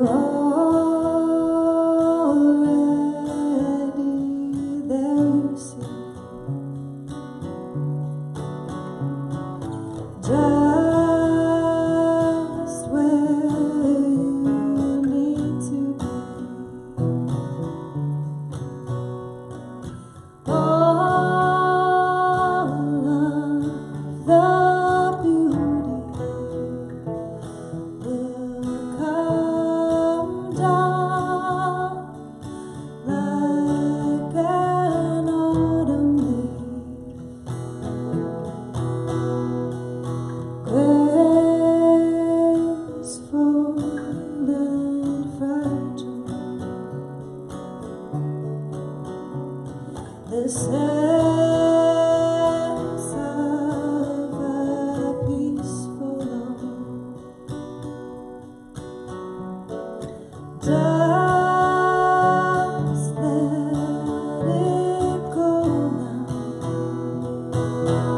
You're already there, you see. Just where you need to be. All of the beauty will come down like an autumn leaf, graceful and fragile. The sense of a peaceful love. Just let it go now.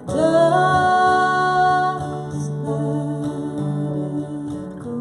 Just let it go.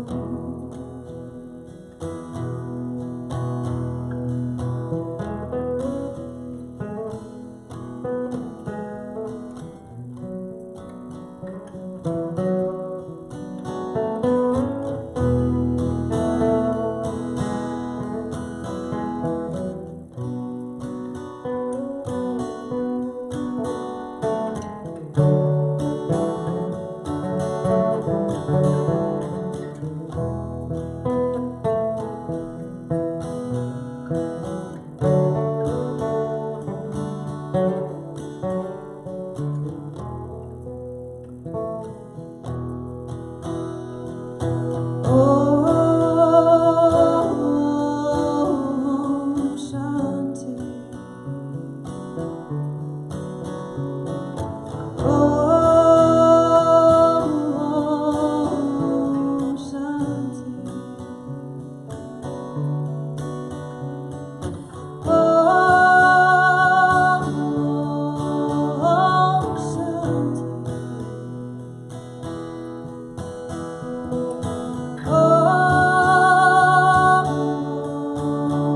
Om Shanti. Om Shanti. Om Shanti.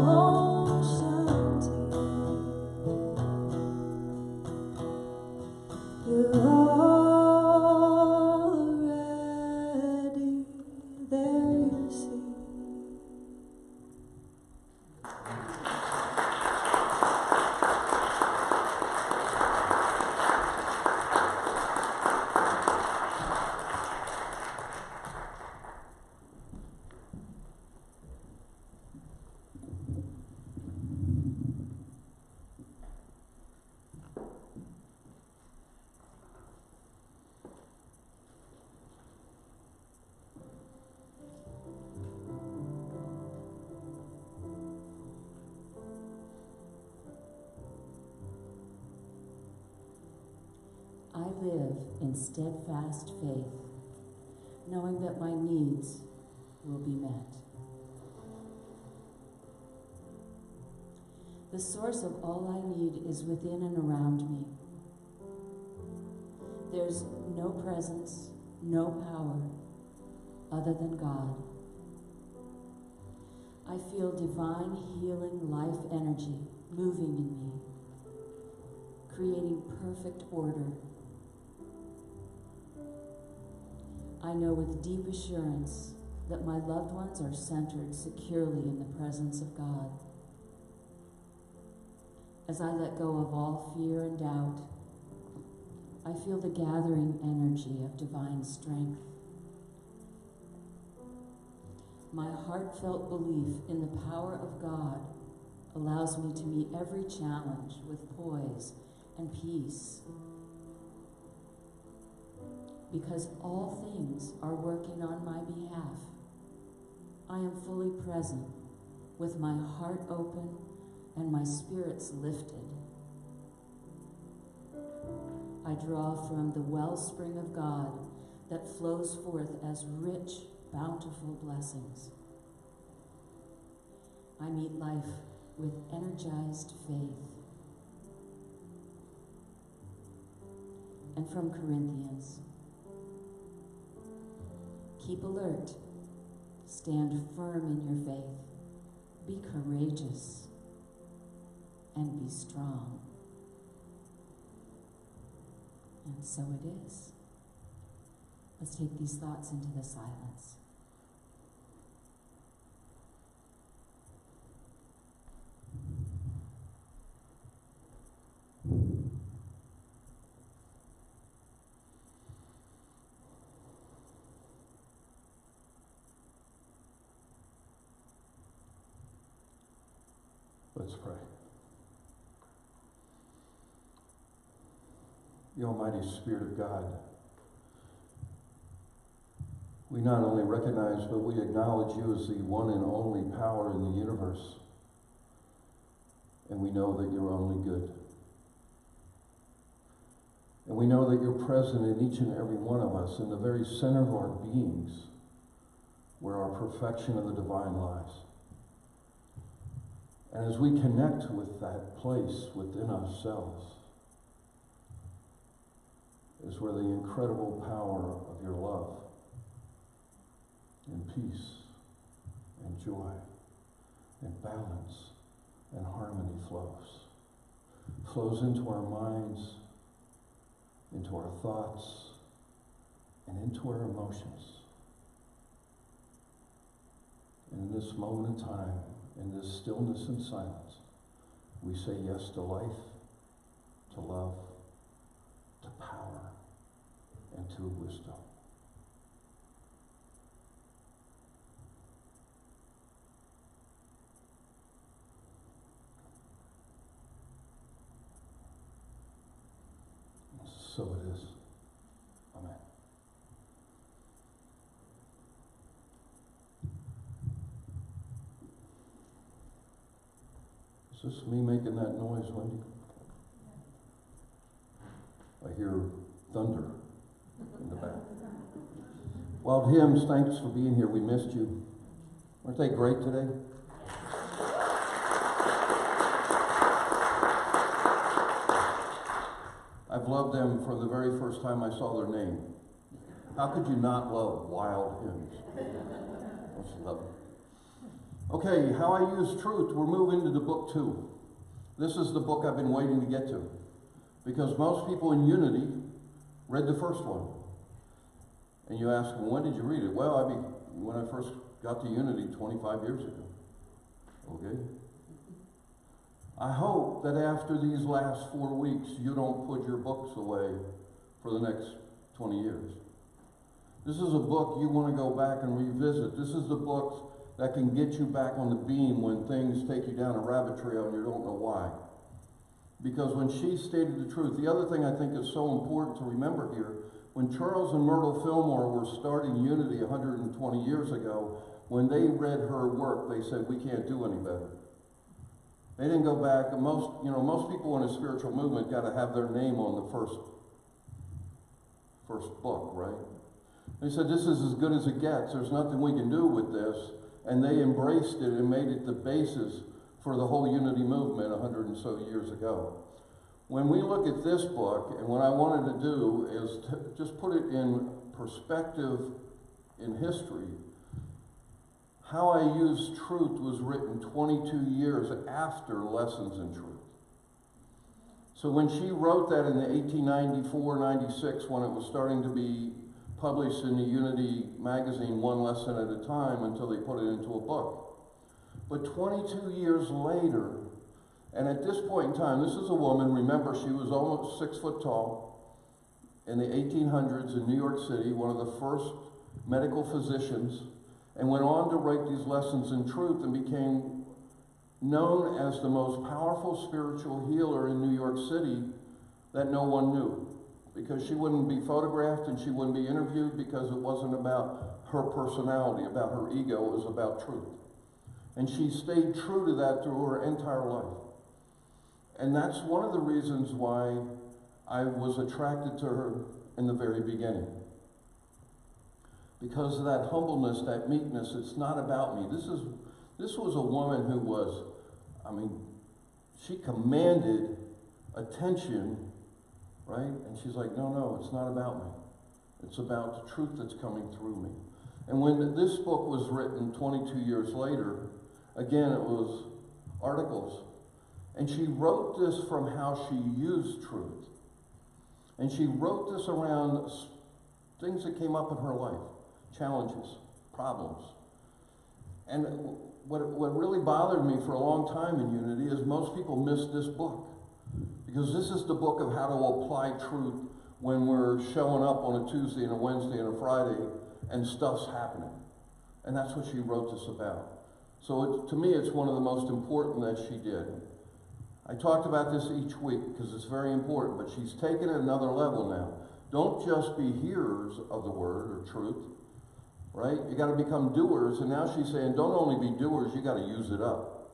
Om Shanti. You're already there, you see. I live in steadfast faith, knowing that my needs will be met. The source of all I need is within and around me. There's no presence, no power other than God. I feel divine healing life energy moving in me, creating perfect order. I know with deep assurance that my loved ones are centered securely in the presence of God. As I let go of all fear and doubt, I feel the gathering energy of divine strength. My heartfelt belief in the power of God allows me to meet every challenge with poise and peace. Because all things are working on my behalf, I am fully present with my heart open and my spirits lifted. I draw from the wellspring of God that flows forth as rich, bountiful blessings. I meet life with energized faith. And from Corinthians, Keep alert. Stand firm in your faith. Be courageous. And be strong. And so it is. Let's take these thoughts into the silence. Let's pray. The Almighty Spirit of God, we not only recognize, but we acknowledge you as the one and only power in the universe. And we know that you're only good. And we know that you're present in each and every one of us, in the very center of our beings, where our perfection of the divine lies. And as we connect with that place within ourselves, is where the incredible power of your love and peace and joy and balance and harmony flows into our minds, into our thoughts, and into our emotions. And in this moment of time, in this stillness and silence, we say yes to life, to love, to power, and to wisdom. So it is. Amen. Is this me making that noise, Wendy? I hear thunder in the back. Wild Hymns, thanks for being here. We missed you. Weren't they great today? I've loved them from the very first time I saw their name. How could you not love Wild Hymns? Don't you love them? Okay, how I use truth. We're moving to the book 2. This is the book I've been waiting to get to. Because most people in Unity read the first one. And you ask them, when did you read it? Well, when I first got to Unity 25 years ago. Okay? I hope that after these last 4 weeks, you don't put your books away for the next 20 years. This is a book you want to go back and revisit. This is the book that can get you back on the beam when things take you down a rabbit trail and you don't know why. Because when she stated the truth, the other thing I think is so important to remember here, when Charles and Myrtle Fillmore were starting Unity 120 years ago, when they read her work, they said, we can't do any better. They didn't go back. Most people in a spiritual movement got to have their name on the first book, right? They said, this is as good as it gets. There's nothing we can do with this. And they embraced it and made it the basis for the whole Unity movement 100 and so years ago. When we look at this book, and what I wanted to do is to just put it in perspective in history. How I Use Truth was written 22 years after Lessons in Truth. So when she wrote that in the 1894-96, when it was starting to be published in the Unity magazine, one lesson at a time, until they put it into a book. But 22 years later, and at this point in time, this is a woman, remember, she was almost 6 foot tall in the 1800s in New York City, one of the first medical physicians, and went on to write these lessons in truth and became known as the most powerful spiritual healer in New York City that no one knew. Because she wouldn't be photographed and she wouldn't be interviewed, because it wasn't about her personality, about her ego, it was about truth. And she stayed true to that through her entire life. And that's one of the reasons why I was attracted to her in the very beginning. Because of that humbleness, that meekness. It's not about me. This was a woman who was, she commanded attention, right? And she's like, no, it's not about me. It's about the truth that's coming through me. And when this book was written 22 years later, again, it was articles. And she wrote this from how she used truth. And she wrote this around things that came up in her life, challenges, problems. And what really bothered me for a long time in Unity is most people miss this book. Because this is the book of how to apply truth when we're showing up on a Tuesday and a Wednesday and a Friday and stuff's happening. And that's what she wrote this about. So to me, it's one of the most important that she did. I talked about this each week because it's very important, but she's taken it another level now. Don't just be hearers of the word or truth, right? You got to become doers. And now she's saying, don't only be doers, you got to use it up.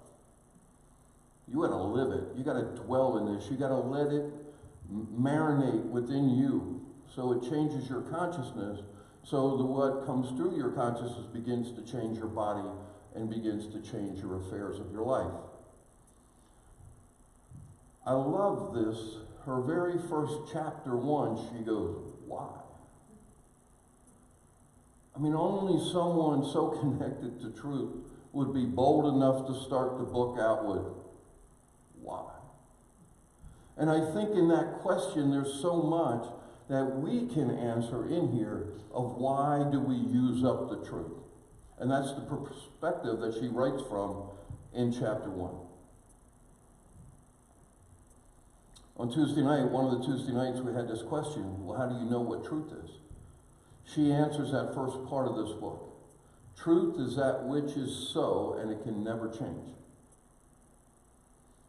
You got to live it. You got to dwell in this. You got to let it marinate within you so it changes your consciousness, so that what comes through your consciousness begins to change your body and begins to change your affairs of your life. I love this. Her very first chapter 1, she goes, why? I mean, only someone so connected to truth would be bold enough to start the book out with, why? And I think in that question, there's so much that we can answer in here of why do we use up the truth? And that's the perspective that she writes from in chapter 1. On Tuesday night, one of the Tuesday nights, we had this question, well, how do you know what truth is? She answers that first part of this book. Truth is that which is so, and it can never change.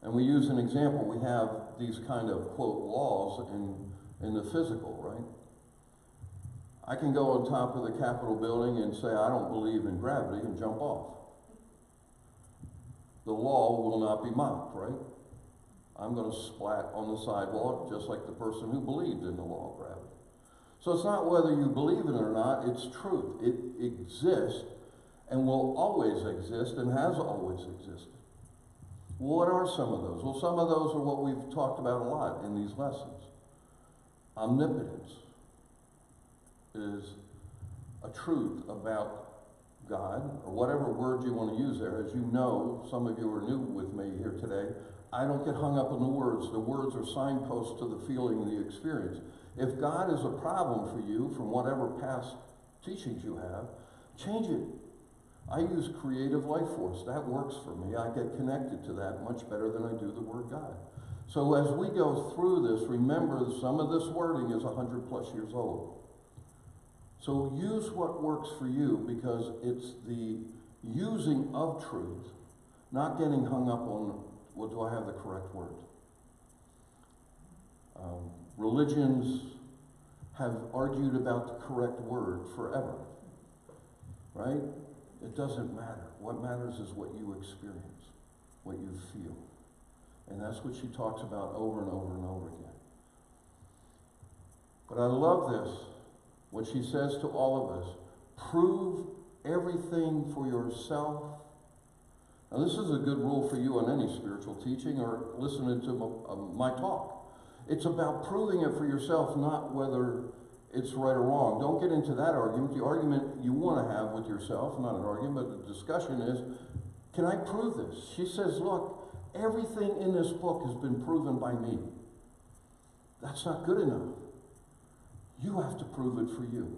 And we use an example. We have these kind of, quote, laws in the physical, right? I can go on top of the Capitol building and say, I don't believe in gravity, and jump off. The law will not be mocked, right? I'm going to splat on the sidewalk just like the person who believed in the law of gravity. So it's not whether you believe it or not, it's truth. It exists and will always exist and has always existed. What are some of those? Well, some of those are what we've talked about a lot in these lessons. Omnipotence is a truth about God, or whatever word you want to use there. As you know, some of you are new with me here today. I don't get hung up on the words. The words are signposts to the feeling and the experience. If God is a problem for you from whatever past teachings you have, change it. I use creative life force. That works for me. I get connected to that much better than I do the word God. So as we go through this, remember some of this wording is 100 plus years old. So use what works for you, because it's the using of truth, not getting hung up on, well, do I have the correct word? Religions have argued about the correct word forever, right? It doesn't matter. What matters is what you experience, what you feel. And that's what she talks about over and over and over again. But I love this, what she says to all of us, prove everything for yourself. Now this is a good rule for you on any spiritual teaching or listening to my talk. It's about proving it for yourself, not whether it's right or wrong. Don't get into that argument. The argument you want to have with yourself, not an argument, but the discussion is, can I prove this? She says, look, everything in this book has been proven by me. That's not good enough. You have to prove it for you.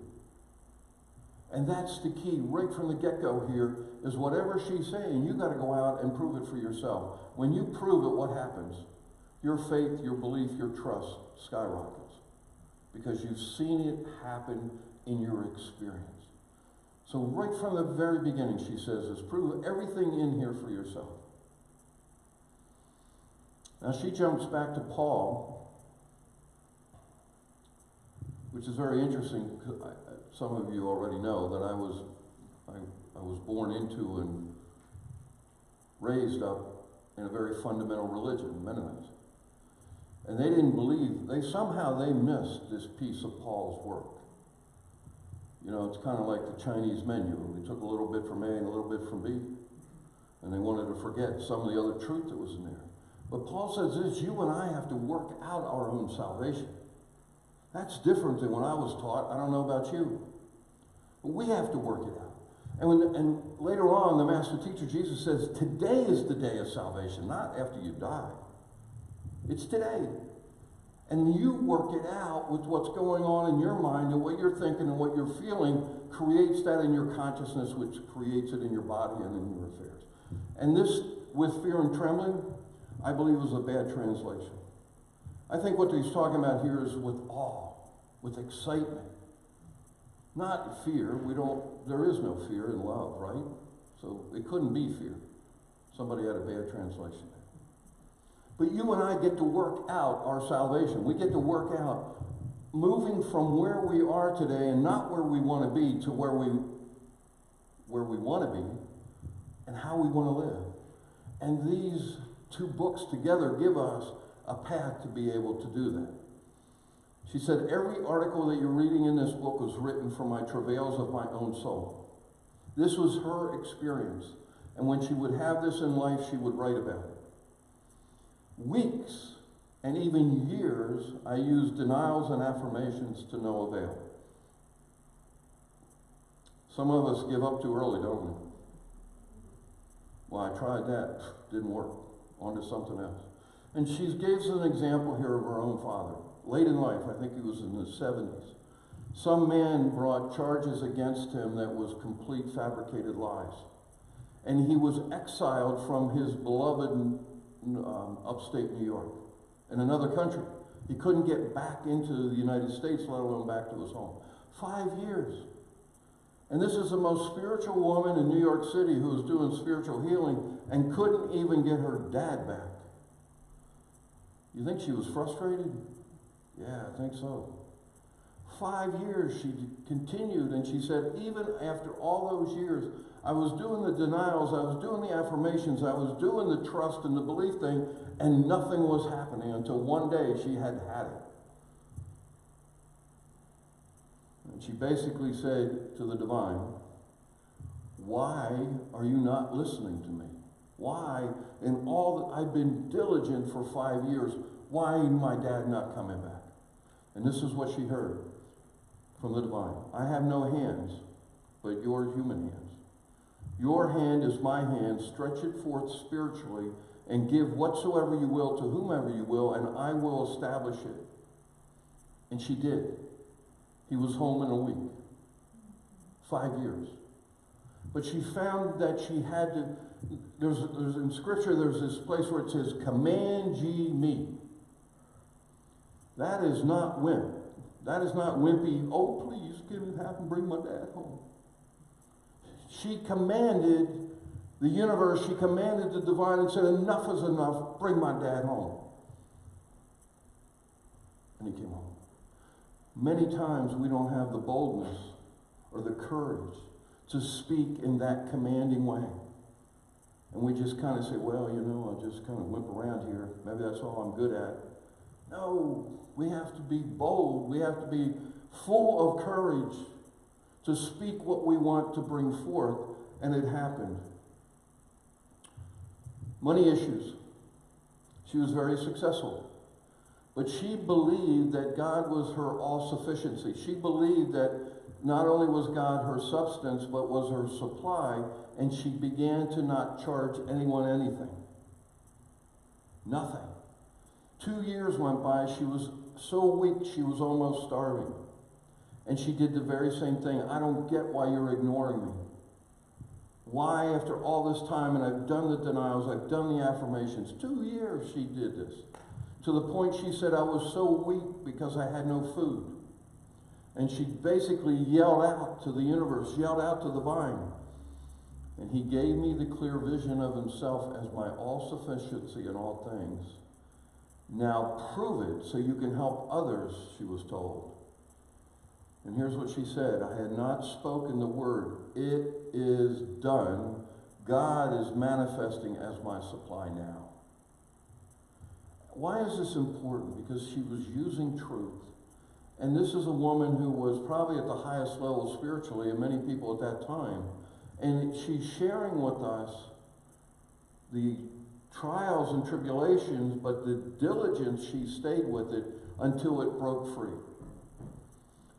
And that's the key right from the get-go here, is whatever she's saying, you got to go out and prove it for yourself. When you prove it, what happens? Your faith, your belief, your trust skyrockets. Because you've seen it happen in your experience. So right from the very beginning, she says, is prove everything in here for yourself. Now she jumps back to Paul, which is very interesting. Some of you already know that I was born into and raised up in a very fundamental religion, Mennonites. And they didn't believe, they missed this piece of Paul's work. You know, it's kind of like the Chinese menu. We took a little bit from A and a little bit from B, and they wanted to forget some of the other truth that was in there. But Paul says this, you and I have to work out our own salvation. That's different than when I was taught. I don't know about you. We have to work it out. And later on, the Master Teacher, Jesus says, today is the day of salvation, not after you die. It's today. And you work it out with what's going on in your mind, and what you're thinking and what you're feeling creates that in your consciousness, which creates it in your body and in your affairs. And this, with fear and trembling, I believe was a bad translation. I think what he's talking about here is with awe, with excitement. Not fear. There is no fear in love, right? So it couldn't be fear. Somebody had a bad translation. But you and I get to work out our salvation. We get to work out moving from where we are today and not where we want to be to where we want to be and how we want to live. And these two books together give us a path to be able to do that. She said, every article that you're reading in this book was written from my travails of my own soul. This was her experience. And when she would have this in life, she would write about it. Weeks and even years, I used denials and affirmations to no avail. Some of us give up too early, don't we? Well, I tried that. Didn't work. On to something else. And she gives an example here of her own father. Late in life, I think he was in his 70s. Some man brought charges against him that was complete fabricated lies. And he was exiled from his beloved upstate New York, in another country. He couldn't get back into the United States, let alone back to his home. 5 years. And this is the most spiritual woman in New York City who was doing spiritual healing and couldn't even get her dad back. You think she was frustrated? Yeah, I think so. 5 years she continued, and she said, even after all those years, I was doing the denials, I was doing the affirmations, I was doing the trust and the belief thing, and nothing was happening until one day she had it. And she basically said to the divine, why are you not listening to me? Why, in all that I've been diligent for 5 years, why my dad not coming back? And this is what she heard from the divine. I have no hands, but your human hands. Your hand is my hand. Stretch it forth spiritually and give whatsoever you will to whomever you will, and I will establish it. And she did. He was home in a week. 5 years. But she found that she had to, there's in Scripture, there's this place where it says, command ye me. That is not wimp. That is not wimpy, oh, please, give it happen, bring my dad home. She commanded the universe, she commanded the divine and said, enough is enough, bring my dad home. And he came home. Many times we don't have the boldness or the courage to speak in that commanding way. And we just kind of say, well, you know, I'll just kind of limp around here. Maybe that's all I'm good at. No, we have to be bold. We have to be full of courage to speak what we want to bring forth. And it happened. Money issues. She was very successful. But she believed that God was her all-sufficiency. She believed that not only was God her substance, but was her supply, and she began to not charge anyone anything. Nothing. 2 years went by. She was so weak, she was almost starving. And she did the very same thing. I don't get why you're ignoring me. Why, after all this time, and I've done the denials, I've done the affirmations. 2 years she did this. To the point she said, I was so weak because I had no food. And she basically yelled out to the universe, yelled out to the divine. And he gave me the clear vision of himself as my all-sufficiency in all things. Now prove it so you can help others, she was told. And here's what she said. I had not spoken the word. It is done. God is manifesting as my supply now. Why is this important? Because she was using truth. And this is a woman who was probably at the highest level spiritually, and many people at that time. And she's sharing with us the trials and tribulations, but the diligence she stayed with it until it broke free.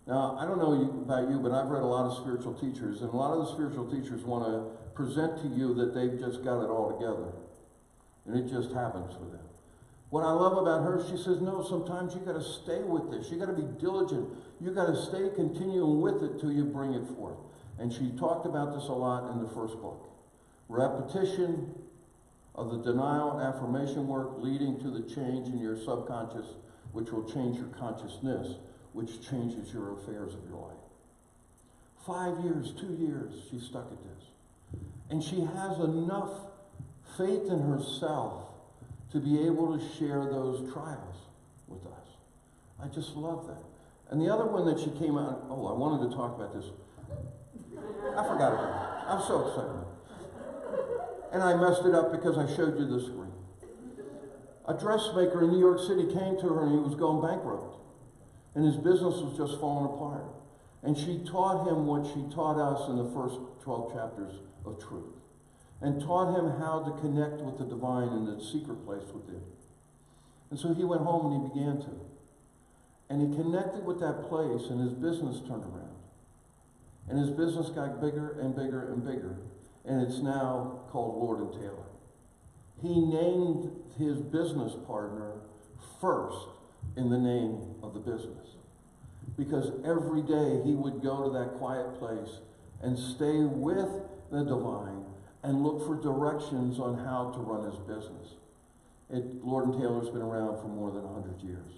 Now, I don't know about you, but I've read a lot of spiritual teachers, and a lot of the spiritual teachers want to present to you that they've just got it all together. And it just happens for them. What I love about her, she says, no, sometimes you got to stay with this. You got to be diligent. You got to stay continuing with it till you bring it forth. And she talked about this a lot in the first book. Repetition of the denial and affirmation work leading to the change in your subconscious, which will change your consciousness, which changes your affairs of your life. 5 years, 2 years, she's stuck at this. And she has enough faith in herself to be able to share those trials with us. I just love that. And the other one that she came out, oh, I wanted to talk about this. I forgot about it. I'm so excited. And I messed it up because I showed you the screen. A dressmaker in New York City came to her and he was going bankrupt. And his business was just falling apart. And she taught him what she taught us in the first 12 chapters of truth. And taught him how to connect with the divine in the secret place within. And so he went home and he began to. And he connected with that place and his business turned around. And his business got bigger and bigger and bigger. And it's now called Lord and Taylor. He named his business partner first in the name of the business. Because every day he would go to that quiet place and stay with the divine and look for directions on how to run his business. Lord and Taylor's been around for more than 100 years.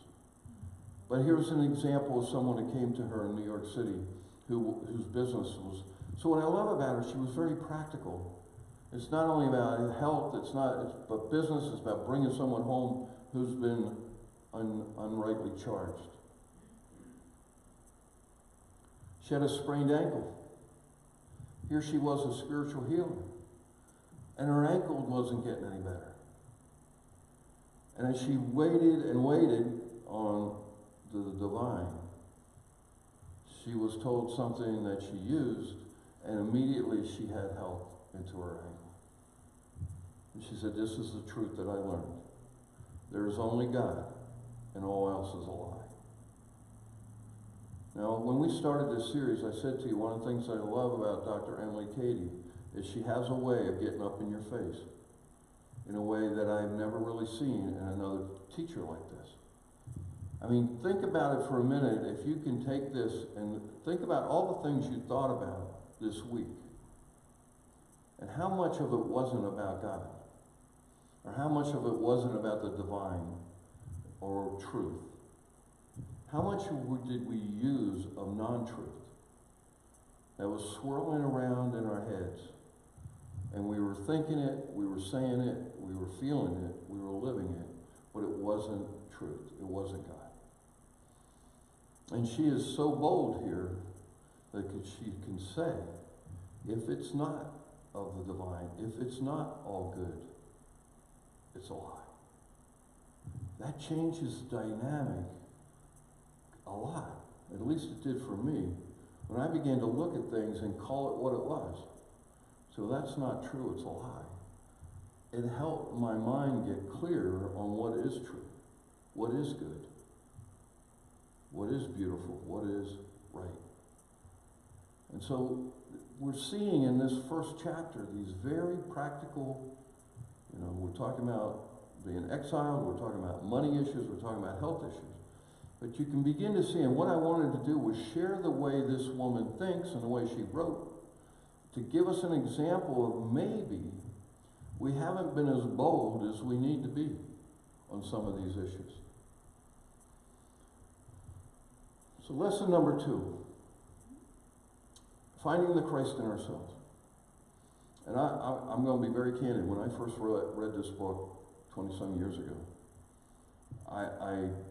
But here's an example of someone who came to her in New York City whose business was. So what I love about her, she was very practical. It's not only about health, but business. It's about bringing someone home who's been unrightly charged. She had a sprained ankle. Here she was, a spiritual healer. And her ankle wasn't getting any better. And as she waited and waited on the divine, she was told something that she used, and immediately she had health into her ankle. And she said, this is the truth that I learned. There is only God, and all else is a lie. Now, when we started this series, I said to you, one of the things I love about Dr. Emily Cady is she has a way of getting up in your face in a way that I've never really seen in another teacher like this. I mean, think about it for a minute. If you can take this and think about all the things you thought about this week and how much of it wasn't about God or how much of it wasn't about the divine or truth. How much did we use of non-truth that was swirling around in our heads? And we were thinking it, we were saying it, we were feeling it, we were living it, but it wasn't truth. It wasn't God. And she is so bold here that she can say, if it's not of the divine, if it's not all good, it's a lie. That changes the dynamic a lot. At least it did for me. When I began to look at things and call it what it was. So that's not true, it's a lie. It helped my mind get clearer on what is true, what is good, what is beautiful, what is right. And so we're seeing in this first chapter these very practical, we're talking about being exiled, we're talking about money issues, we're talking about health issues. But you can begin to see, and what I wanted to do was share the way this woman thinks and the way she wrote, to give us an example of maybe we haven't been as bold as we need to be on some of these issues. So lesson number 2, finding the Christ in ourselves. And I'm going to be very candid. When I first read this book 20-some years ago,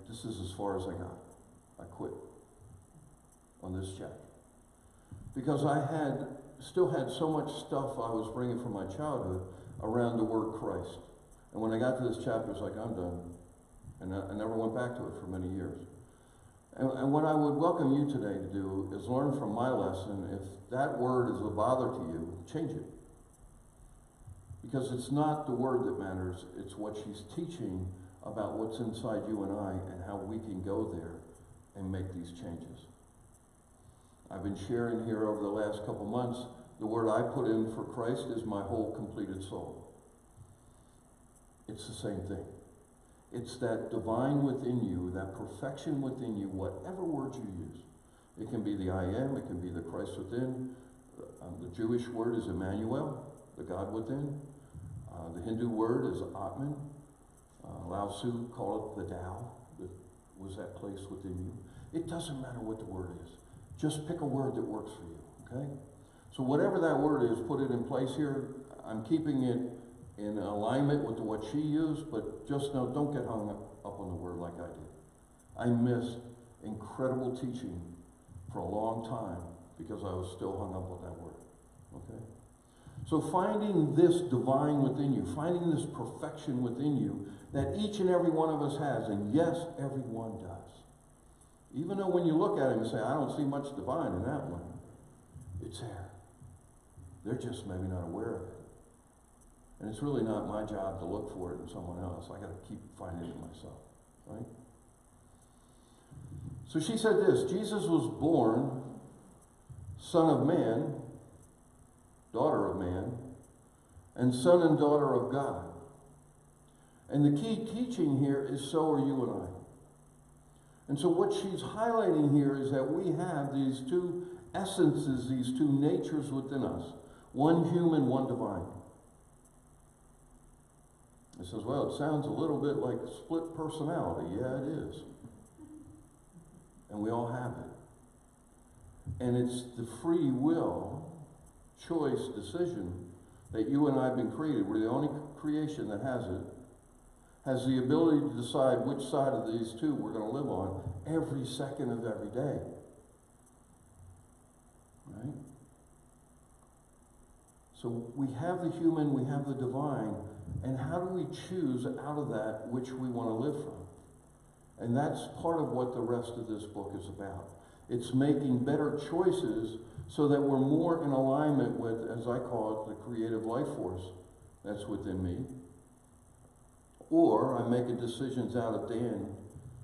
this is as far as I got. I quit on this chapter. Because I still had so much stuff I was bringing from my childhood around the word Christ. And when I got to this chapter, it's like, I'm done. And I never went back to it for many years. And what I would welcome you today to do is learn from my lesson. If that word is a bother to you, change it. Because it's not the word that matters, it's what she's teaching about what's inside you and I and how we can go there and make these changes. I've been sharing here over the last couple months, the word I put in for Christ is my whole completed soul. It's the same thing. It's that divine within you, that perfection within you, whatever word you use. It can be the I am, it can be the Christ within. The Jewish word is Emmanuel, the God within. The Hindu word is Atman. Lao Tzu called it the Tao, that was that place within you. It doesn't matter what the word is. Just pick a word that works for you, okay? So whatever that word is, put it in place here. I'm keeping it in alignment with what she used, but just know, don't get hung up on the word like I did. I missed incredible teaching for a long time because I was still hung up on that word, okay? So finding this divine within you, finding this perfection within you that each and every one of us has, and yes, everyone does. Even though when you look at it and say, I don't see much divine in that one, it's there. They're just maybe not aware of it. And it's really not my job to look for it in someone else. I got to keep finding it myself, right? So she said this, Jesus was born son of man, daughter of man, and son and daughter of God. And the key teaching here is so are you and I. And so what she's highlighting here is that we have these two essences, these two natures within us. One human, one divine. It says, well, it sounds a little bit like split personality. Yeah, it is. And we all have it. And it's the free will, choice, decision that you and I have been created. We're the only creation that has the ability to decide which side of these two we're going to live on every second of every day. Right? So we have the human, we have the divine, and how do we choose out of that which we want to live from? And that's part of what the rest of this book is about. It's making better choices so that we're more in alignment with, as I call it, the creative life force that's within me. Or I'm making decisions out of Dan,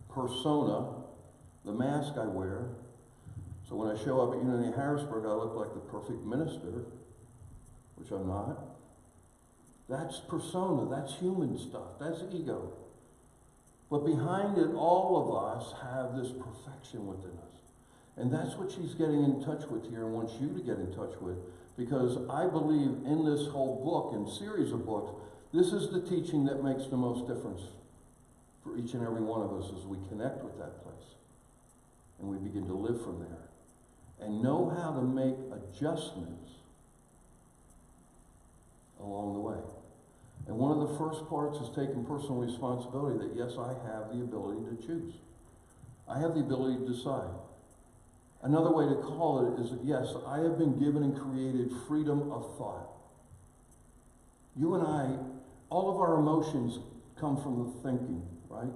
persona, the mask I wear. So when I show up at Unity Harrisburg, I look like the perfect minister, which I'm not. That's persona, that's human stuff, that's ego. But behind it, all of us have this perfection within us. And that's what she's getting in touch with here and wants you to get in touch with. Because I believe in this whole book and series of books, this is the teaching that makes the most difference for each and every one of us as we connect with that place. And we begin to live from there. And know how to make adjustments along the way. And one of the first parts is taking personal responsibility that, yes, I have the ability to choose. I have the ability to decide. Another way to call it is that, yes, I have been given and created freedom of thought. You and I, all of our emotions come from the thinking, right?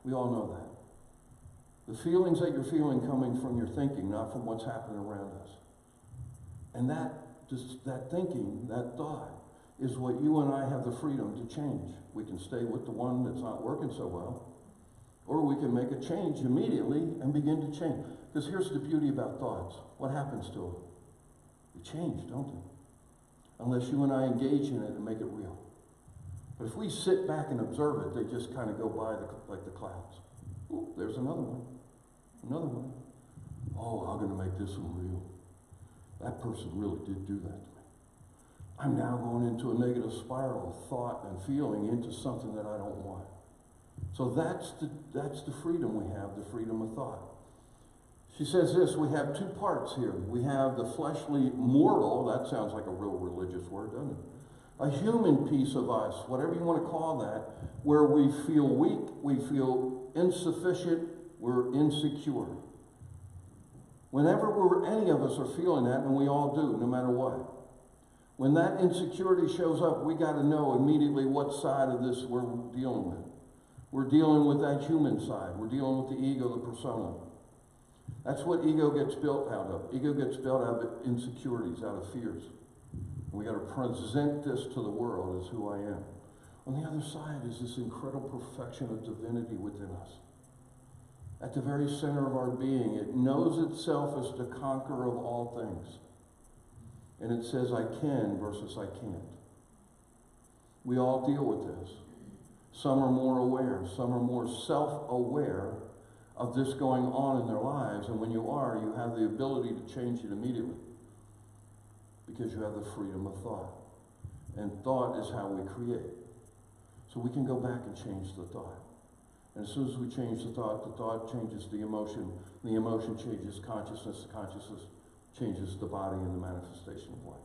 We all know that. The feelings that you're feeling coming from your thinking, not from what's happening around us. And that thinking, that thought, is what you and I have the freedom to change. We can stay with the one that's not working so well, or we can make a change immediately and begin to change. Because here's the beauty about thoughts. What happens to them? They change, don't they? Unless you and I engage in it and make it real. But if we sit back and observe it, they just kind of go by like the clouds. Ooh, there's another one. Another one. Oh, I'm going to make this one real. That person really did do that to me. I'm now going into a negative spiral of thought and feeling into something that I don't want. So that's the freedom we have, the freedom of thought. She says this, we have two parts here. We have the fleshly mortal, that sounds like a real religious word, doesn't it? A human piece of us, whatever you want to call that, where we feel weak, we feel insufficient, we're insecure. Whenever any of us are feeling that, and we all do, no matter what, when that insecurity shows up, we got to know immediately what side of this we're dealing with. We're dealing with that human side. We're dealing with the ego, the persona. That's what ego gets built out of. Ego gets built out of insecurities, out of fears. And we got to present this to the world as who I am. On the other side is this incredible perfection of divinity within us. at the very center of our being. It knows itself as the conqueror of all things. And it says, I can versus I can't. We all deal with this. Some are more aware. Some are more self-aware of this going on in their lives. And when you are, you have the ability to change it immediately. Because you have the freedom of thought. And thought is how we create. So we can go back and change the thought. And as soon as we change the thought changes the emotion changes consciousness, the consciousness changes the body and the manifestation of life.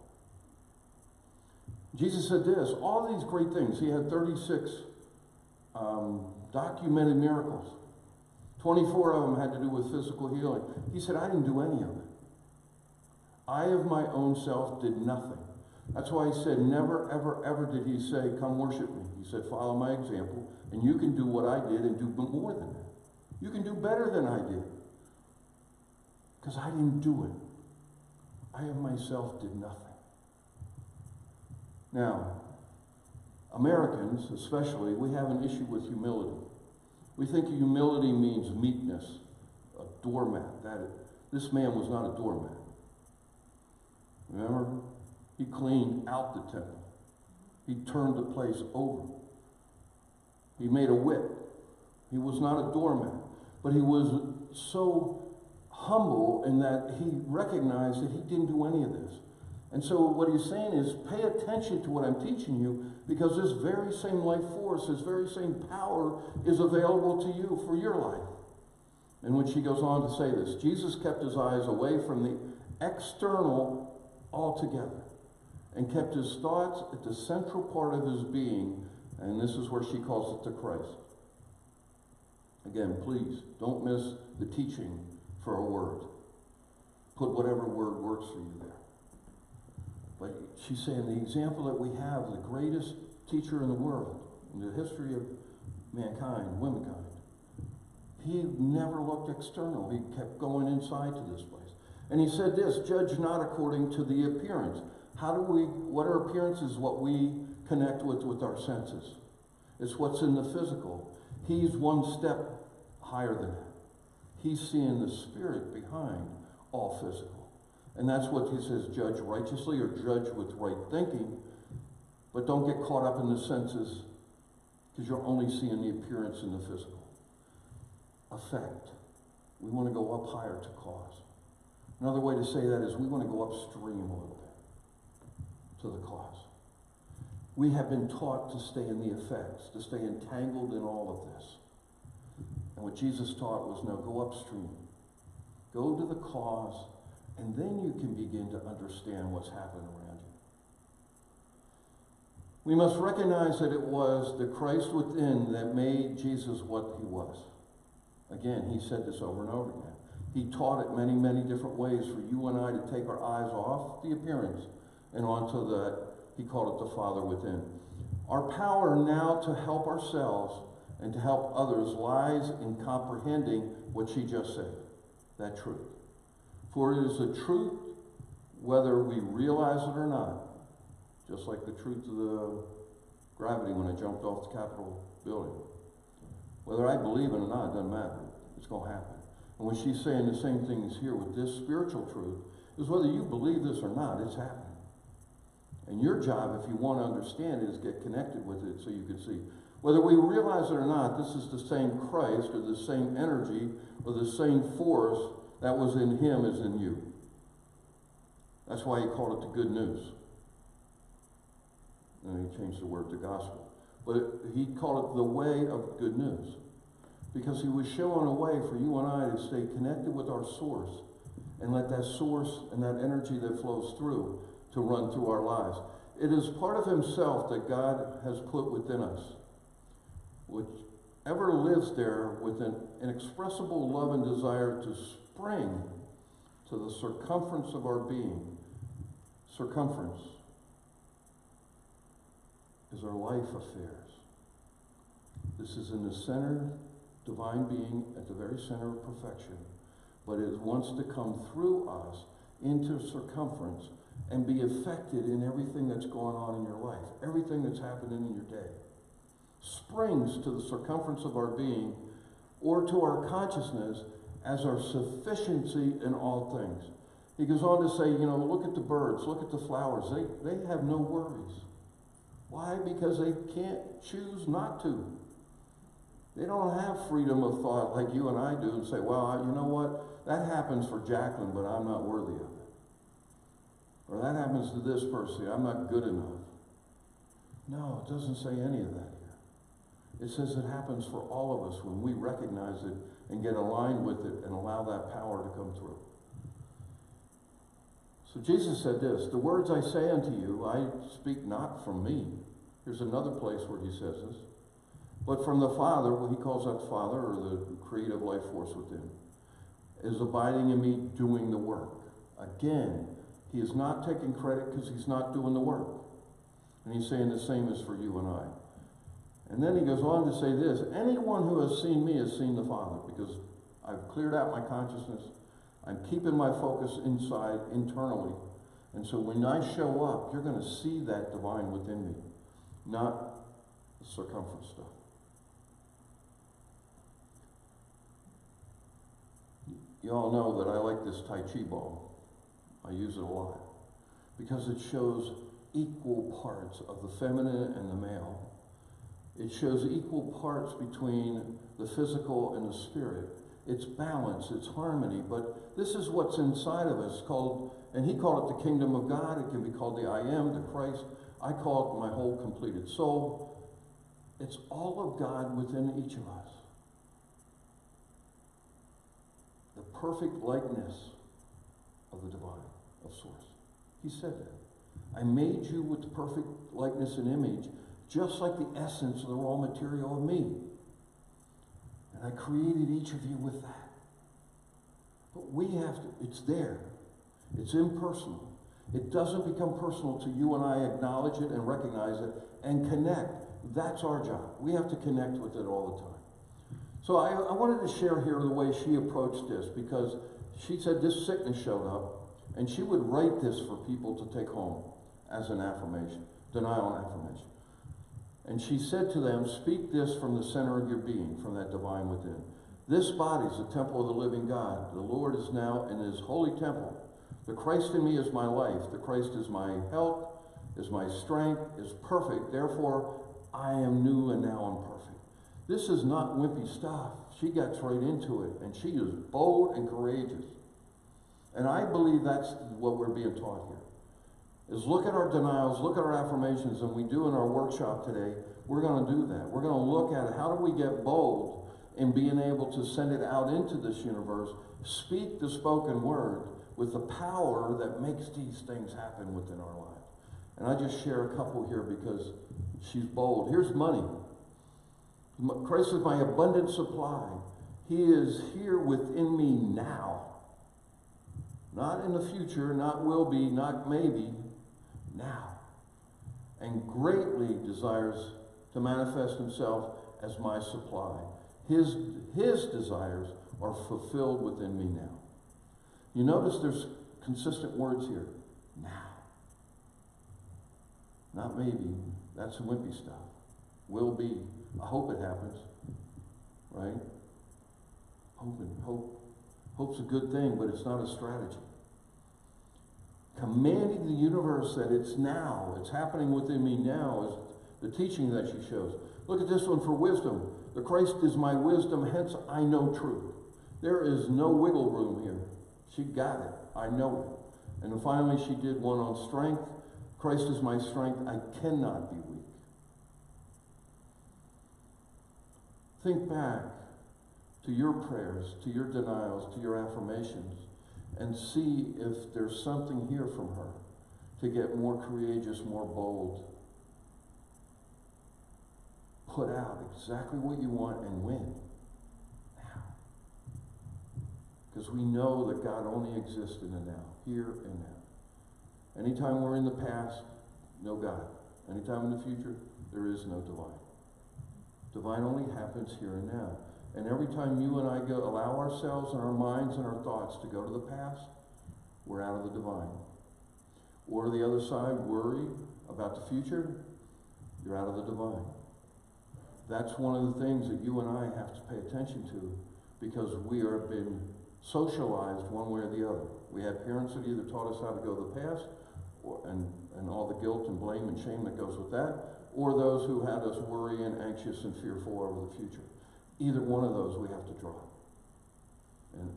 Jesus said this, all these great things. He had 36 documented miracles. 24 of them had to do with physical healing. He said, I didn't do any of it. I of my own self did nothing. That's why he said, never, ever, ever did he say, come worship me. He said, follow my example, and you can do what I did and do more than that. You can do better than I did. Because I didn't do it. I of myself did nothing. Now, Americans, especially, we have an issue with humility. We think humility means meekness, a doormat. This man was not a doormat. Remember? He cleaned out the temple. He turned the place over. He made a whip. He was not a doormat. But he was so humble in that he recognized that he didn't do any of this. And so what he's saying is, pay attention to what I'm teaching you, because this very same life force, this very same power is available to you for your life. In which he goes on to say this, Jesus kept his eyes away from the external altogether and kept his thoughts at the central part of his being, and this is where she calls it to Christ. Again, please, don't miss the teaching for a word. Put whatever word works for you there. But she's saying the example that we have, the greatest teacher in the world, in the history of mankind, womankind, he never looked external. He kept going inside to this place. And he said this, judge not according to the appearance. What are appearances? What we connect with our senses. It's what's in the physical. He's one step higher than that. He's seeing the spirit behind all physical. And that's what he says, judge righteously or judge with right thinking. But don't get caught up in the senses, because you're only seeing the appearance in the physical. Effect. We want to go up higher to cause. Another way to say that is we want to go upstream a little bit to the cause. We have been taught to stay in the effects, to stay entangled in all of this. And what Jesus taught was, no, go upstream. Go to the cause, and then you can begin to understand what's happening around you. We must recognize that it was the Christ within that made Jesus what he was. Again, he said this over and over again. He taught it many, many different ways for you and I to take our eyes off the appearance and onto that, he called it the Father within. Our power now to help ourselves and to help others lies in comprehending what she just said, that truth. For it is the truth whether we realize it or not, just like the truth of the gravity when I jumped off the Capitol building. Whether I believe it or not, it doesn't matter. It's going to happen. And when she's saying the same thing as here with this spiritual truth, is whether you believe this or not, it's happening. And your job, if you want to understand it, is get connected with it so you can see. Whether we realize it or not, this is the same Christ or the same energy or the same force that was in him as in you. That's why he called it the good news. And he changed the word to gospel. But he called it the way of good news. Because he was showing a way for you and I to stay connected with our source and let that source and that energy that flows through to run through our lives. It is part of himself that God has put within us, whichever lives there with an inexpressible love and desire to spring to the circumference of our being. Circumference is our life affairs. This is in the center, divine being at the very center of perfection, but it wants to come through us into circumference and be affected in everything that's going on in your life, everything that's happening in your day. Springs to the circumference of our being or to our consciousness as our sufficiency in all things. He goes on to say, look at the birds, look at the flowers. They have no worries. Why? Because they can't choose not to. They don't have freedom of thought like you and I do and say, well, you know what? That happens for Jacqueline, but I'm not worthy of it. Or that happens to this person. I'm not good enough. No, it doesn't say any of that here. It says it happens for all of us when we recognize it and get aligned with it and allow that power to come through. So Jesus said this, the words I say unto you, I speak not from me. Here's another place where he says this. But from the Father, what he calls that Father, or the creative life force within, is abiding in me doing the work. Again, he is not taking credit because he's not doing the work. And he's saying the same is for you and I. And then he goes on to say this, anyone who has seen me has seen the Father, because I've cleared out my consciousness. I'm keeping my focus inside, internally. And so when I show up, you're going to see that divine within me, not the circumference stuff. You all know that I like this Tai Chi ball. I use it a lot because it shows equal parts of the feminine and the male. It shows equal parts between the physical and the spirit. It's balance, it's harmony, but this is what's inside of us called, and he called it the kingdom of God. It can be called the I am, the Christ. I call it my whole completed soul. It's all of God within each of us. The perfect likeness of the divine, of source. He said that. I made you with the perfect likeness and image, just like the essence of the raw material of me. And I created each of you with that. But we have to, it's there. It's impersonal. It doesn't become personal till you and I acknowledge it and recognize it and connect. That's our job. We have to connect with it all the time. So I wanted to share here the way she approached this, because she said this sickness showed up, and she would write this for people to take home as an affirmation, denial and affirmation. And she said to them, speak this from the center of your being, from that divine within. This body is the temple of the living God. The Lord is now in his holy temple. The Christ in me is my life. The Christ is my health, is my strength, is perfect. Therefore, I am new and now I'm perfect. This is not wimpy stuff. She gets right into it, and she is bold and courageous. And I believe that's what we're being taught here. Is look at our denials, look at our affirmations, and we do in our workshop today, we're going to do that. We're going to look at how do we get bold in being able to send it out into this universe, speak the spoken word with the power that makes these things happen within our lives. And I just share a couple here because she's bold. Here's money. Christ is my abundant supply. He is here within me now. Not in the future, not will be, not maybe, now. And greatly desires to manifest himself as my supply. His desires are fulfilled within me now. You notice there's consistent words here. Now. Not maybe. That's wimpy stuff. Will be. I hope it happens. Right? Hope's a good thing, but it's not a strategy. Commanding the universe that it's now, it's happening within me now, is the teaching that she shows. Look at this one for wisdom. The Christ is my wisdom, hence I know truth. There is no wiggle room here. She got it. I know it. And then finally she did one on strength. Christ is my strength. I cannot be weak. Think back to your prayers, to your denials, to your affirmations, and see if there's something here from her to get more courageous, more bold. Put out exactly what you want and win now. Because we know that God only exists in the now, here and now. Anytime we're in the past, no God. Anytime in the future, there is no divine. Divine only happens here and now. And every time you and I allow ourselves and our minds and our thoughts to go to the past, we're out of the divine. Or the other side, worry about the future, you're out of the divine. That's one of the things that you and I have to pay attention to, because we are been socialized one way or the other. We had parents that either taught us how to go to the past, and all the guilt and blame and shame that goes with that, or those who had us worrying, anxious, and fearful over the future. Either one of those we have to drop. And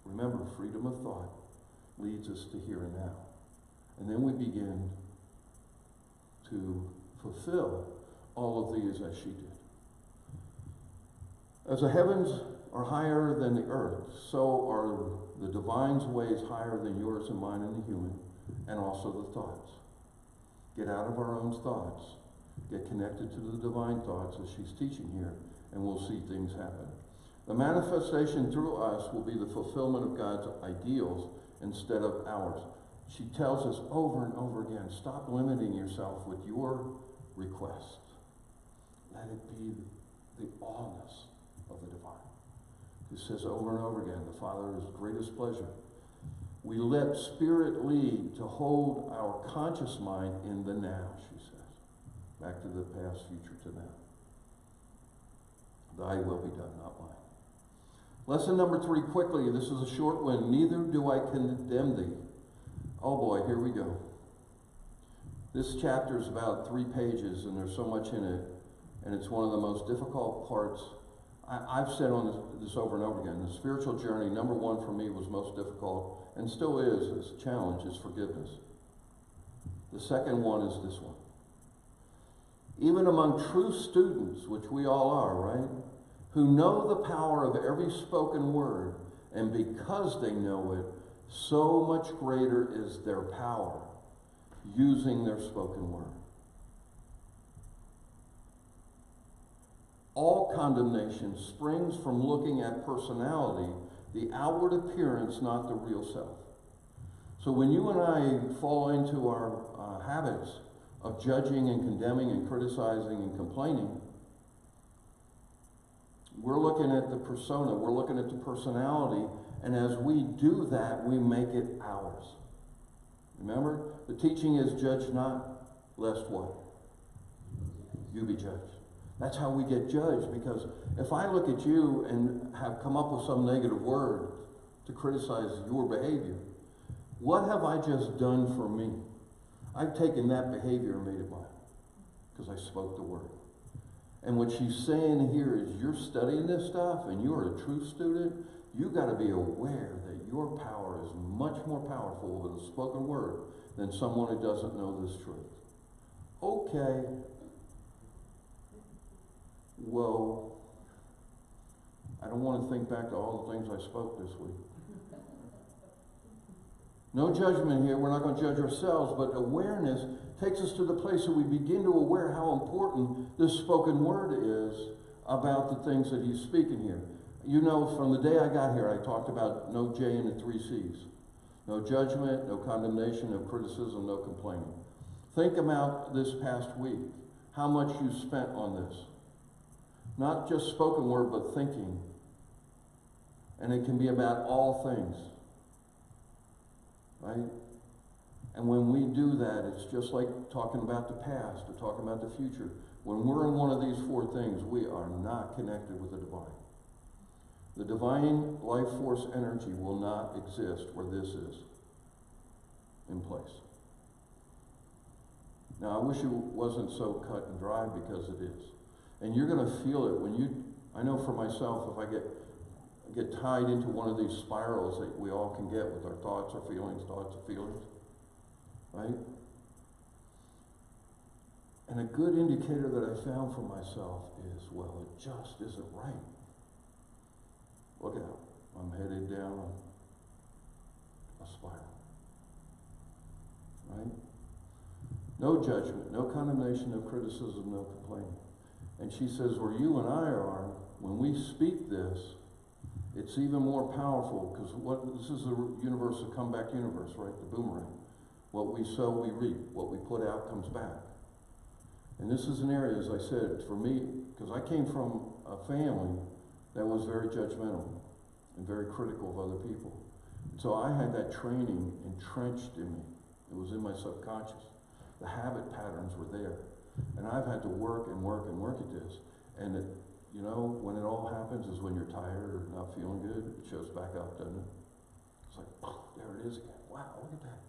remember, freedom of thought leads us to here and now. And then we begin to fulfill all of these as she did. As the heavens are higher than the earth, so are the divine's ways higher than yours and mine and the human, and also the thoughts. Get out of our own thoughts. Get connected to the divine thoughts as she's teaching here, and we'll see things happen. The manifestation through us will be the fulfillment of God's ideals instead of ours. She tells us over and over again, stop limiting yourself with your request. Let it be the allness of the divine. He says over and over again, the Father's greatest pleasure. We let Spirit lead to hold our conscious mind in the now, she says. Back to the past, future to now. Thy will be done, not mine. Lesson number 3, quickly. This is a short one. Neither do I condemn thee. Oh boy, here we go. This chapter is about 3 pages, and there's so much in it, and it's one of the most difficult parts. I've said on this over and over again. The spiritual journey, number 1 for me, was most difficult, and still is. It's a challenge, is forgiveness. The second one is this one. Even among true students, which we all are, right? Who know the power of every spoken word, and because they know it, so much greater is their power using their spoken word. All condemnation springs from looking at personality, the outward appearance, not the real self. So when you and I fall into our habits of judging and condemning and criticizing and complaining, we're looking at the persona, we're looking at the personality, and as we do that, we make it ours. Remember, the teaching is judge not, lest what? You be judged. That's how we get judged, because if I look at you and have come up with some negative word to criticize your behavior, what have I just done for me? I've taken that behavior and made it mine, because I spoke the word. And what she's saying here is, you're studying this stuff and you're a true student, you've got to be aware that your power is much more powerful with a spoken word than someone who doesn't know this truth. Okay. Whoa. I don't want to think back to all the things I spoke this week. No judgment here. We're not going to judge ourselves, but awareness takes us to the place where we begin to aware how important this spoken word is about the things that he's speaking here. You know, from the day I got here, I talked about no J and the 3 C's. No judgment, no condemnation, no criticism, no complaining. Think about this past week, how much you spent on this. Not just spoken word, but thinking. And it can be about all things. Right? And when we do that, it's just like talking about the past or talking about the future. When we're in one of these 4 things, we are not connected with the divine. The divine life force energy will not exist where this is in place. Now, I wish it wasn't so cut and dry, because it is. And you're going to feel it when you, I know for myself, if I get tied into one of these spirals that we all can get with our thoughts or feelings, right? And a good indicator that I found for myself is, well, it just isn't right. Look out, I'm headed down a spiral, right? No judgment, no condemnation, no criticism, no complaining. And she says, where you and I are, when we speak this, it's even more powerful, because this is the universe, the comeback universe, right? The boomerang. What we sow, we reap. What we put out comes back. And this is an area, as I said, for me, because I came from a family that was very judgmental and very critical of other people. So I had that training entrenched in me. It was in my subconscious. The habit patterns were there. And I've had to work and work and work at this. And it, you know, when it all happens is when you're tired or not feeling good, it shows back up, doesn't it? It's like, there it is again. Wow, look at that.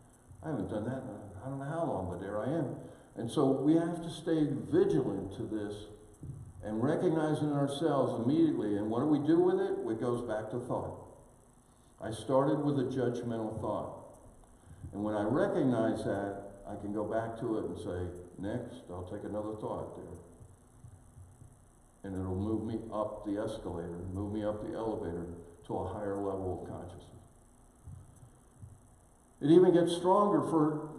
I haven't done that in I don't know how long, but there I am. And so we have to stay vigilant to this and recognize it in ourselves immediately. And what do we do with it? It goes back to thought. I started with a judgmental thought. And when I recognize that, I can go back to it and say, next, I'll take another thought there. And it'll move me up the escalator, move me up the elevator to a higher level of consciousness. It even gets stronger for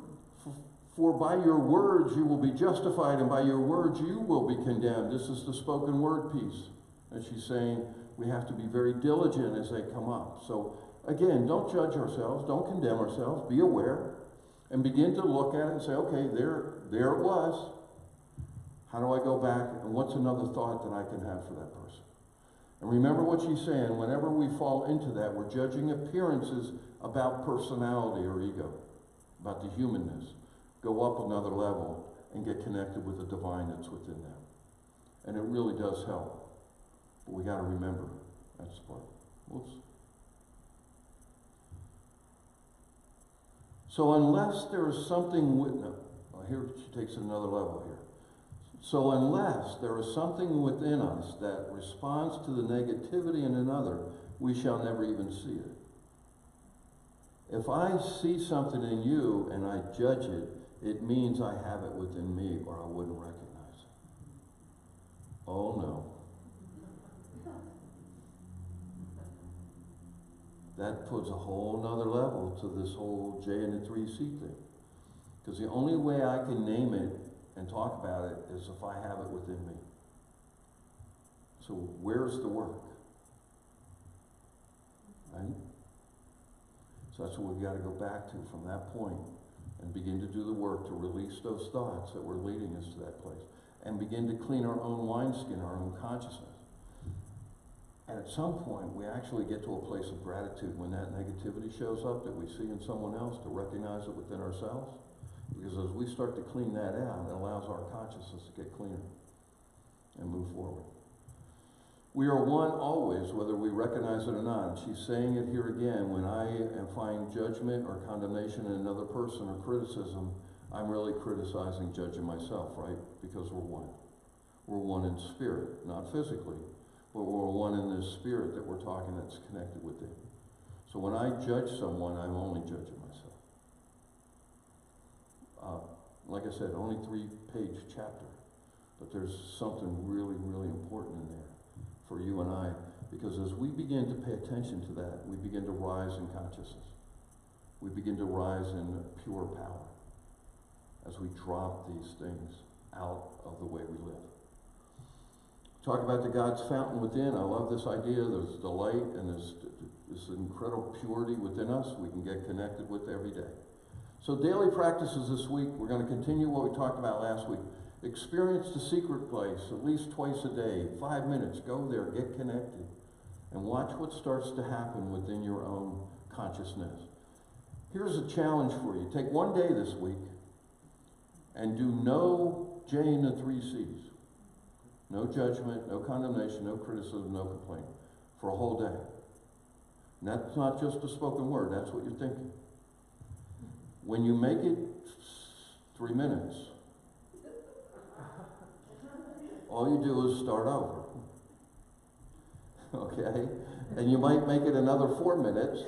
by your words you will be justified, and by your words you will be condemned. This is the spoken word piece. And she's saying we have to be very diligent as they come up. So again, don't judge ourselves, don't condemn ourselves, be aware, and begin to look at it and say, okay, there it was. How do I go back, and what's another thought that I can have for that person? And remember what she's saying, whenever we fall into that, we're judging appearances about personality or ego, about the humanness. Go up another level and get connected with the divine that's within them. And it really does help. But we got to remember that's the part. Whoops. So unless there is something here she takes it another level here. So unless there is something within us that responds to the negativity in another, we shall never even see it. If I see something in you and I judge it, it means I have it within me or I wouldn't recognize it. Oh no. That puts a whole nother level to this whole J and the 3C thing. Because the only way I can name it and talk about it is if I have it within me. So where's the work? Right? So that's what we've got to go back to from that point and begin to do the work to release those thoughts that were leading us to that place and begin to clean our own wineskin, our own consciousness. And at some point, we actually get to a place of gratitude when that negativity shows up that we see in someone else, to recognize it within ourselves. Because as we start to clean that out, it allows our consciousness to get cleaner and move forward. We are one always, whether we recognize it or not. And she's saying it here again. When I find judgment or condemnation in another person or criticism, I'm really criticizing, judging myself, right? Because we're one. We're one in spirit, not physically, but we're one in this spirit that we're talking that's connected with it. So when I judge someone, I'm only judging myself. Like I said, only 3-page chapter, but there's something really, really important in there for you and I, because as we begin to pay attention to that, we begin to rise in consciousness. We begin to rise in pure power as we drop these things out of the way we live. Talk about the God's fountain within. I love this idea. There's delight and there's this incredible purity within us we can get connected with every day. So daily practices this week, we're going to continue what we talked about last week. Experience the secret place at least twice a day, 5 minutes. Go there, get connected, and watch what starts to happen within your own consciousness. Here's a challenge for you. Take one day this week and do no J and the 3 C's. No judgment, no condemnation, no criticism, no complaint for a whole day. And that's not just a spoken word, that's what you're thinking. When you make it 3 minutes, all you do is start over. Okay? And you might make it another 4 minutes.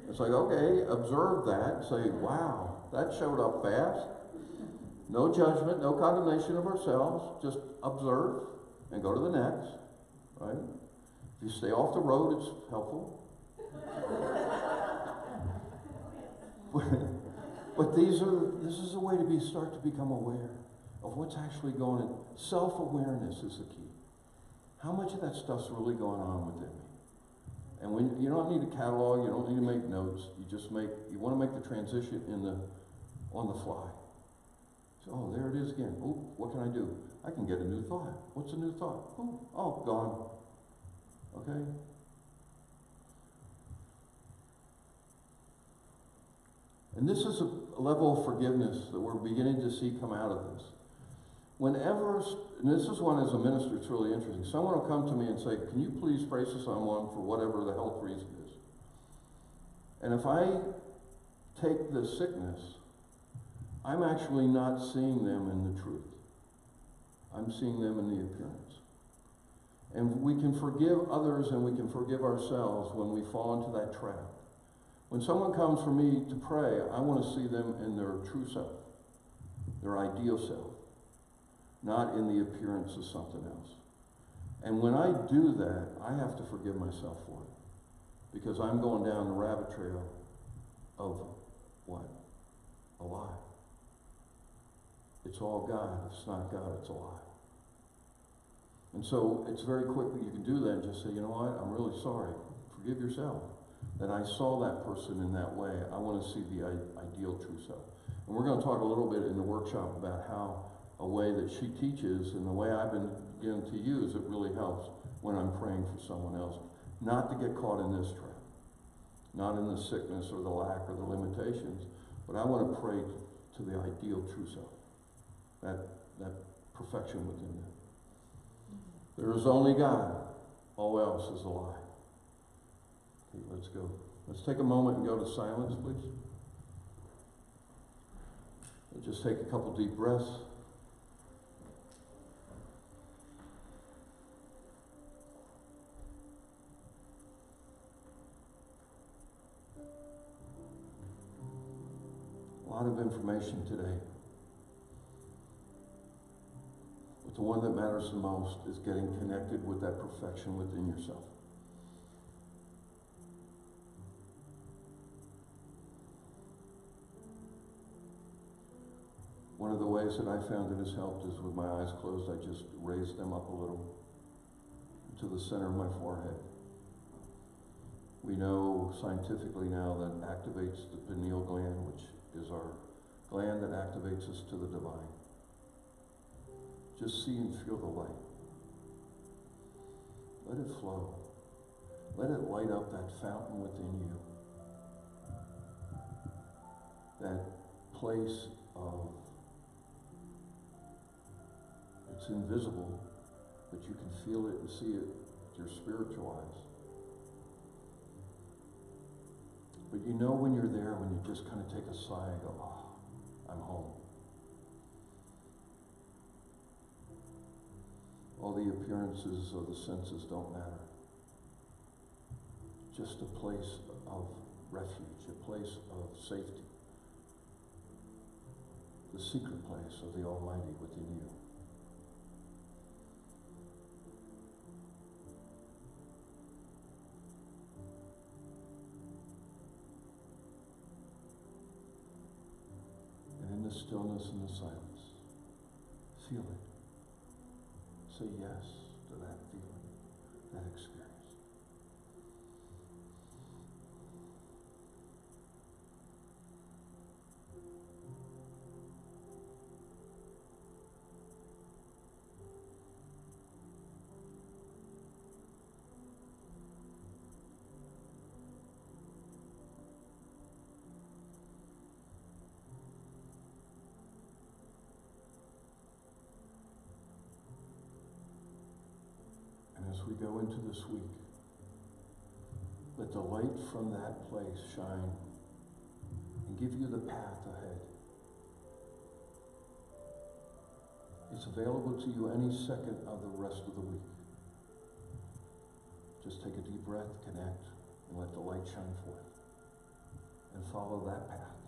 It's like, okay, observe that. Say, wow, that showed up fast. No judgment, no condemnation of ourselves. Just observe and go to the next. Right? If you stay off the road, it's helpful. But this is a way to start to become aware of what's actually going on. Self-awareness is the key. How much of that stuff's really going on within me? And when you don't need a catalog, you don't need to make notes. You want to make the transition on the fly. So, oh, there it is again. Oh, what can I do? I can get a new thought. What's a new thought? Oh, gone. Okay? And this is a level of forgiveness that we're beginning to see come out of this. whenever, and this is one as a minister, it's really interesting. Someone will come to me and say, can you please pray for someone for whatever the health reason is? And if I take the sickness, I'm actually not seeing them in the truth. I'm seeing them in the appearance. And we can forgive others and we can forgive ourselves when we fall into that trap. When someone comes for me to pray, I want to see them in their true self, their ideal self, not in the appearance of something else. And when I do that, I have to forgive myself for it. Because I'm going down the rabbit trail of what? A lie. It's all God. If it's not God, it's a lie. And so it's very quick that you can do that and just say, you know what, I'm really sorry. Forgive yourself that I saw that person in that way. I want to see the ideal true self. And we're going to talk a little bit in the workshop about how a way that she teaches and the way I've been beginning to use it really helps when I'm praying for someone else. Not to get caught in this trap. Not in the sickness or the lack or the limitations, but I want to pray to the ideal true self. That perfection within them. There is only God. All else is a lie. Okay, let's go. Let's take a moment and go to silence, please. We'll just take a couple deep breaths. A lot of information today. But the one that matters the most is getting connected with that perfection within yourself. One of the ways that I found it has helped is with my eyes closed, I just raise them up a little to the center of my forehead. We know scientifically now that activates the pineal gland, which is our gland that activates us to the divine. Just see and feel the light. Let it flow. Let it light up that fountain within you. That place of, it's invisible, but you can feel it and see it with your spiritual eyes. But you know when you're there, when you just kind of take a sigh and go, oh, I'm home. All the appearances of the senses don't matter. Just a place of refuge, a place of safety. The secret place of the Almighty within you. And in the stillness and the silence, feel it. Say yes to that feeling, that experience. As we go into this week, let the light from that place shine and give you the path ahead. It's available to you any second of the rest of the week. Just take a deep breath, connect, and let the light shine forth. And follow that path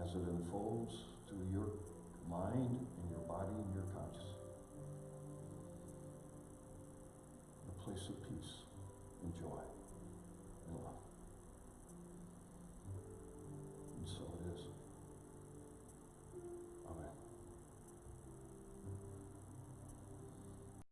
as it unfolds through your mind and your body and your consciousness. Place of peace and joy.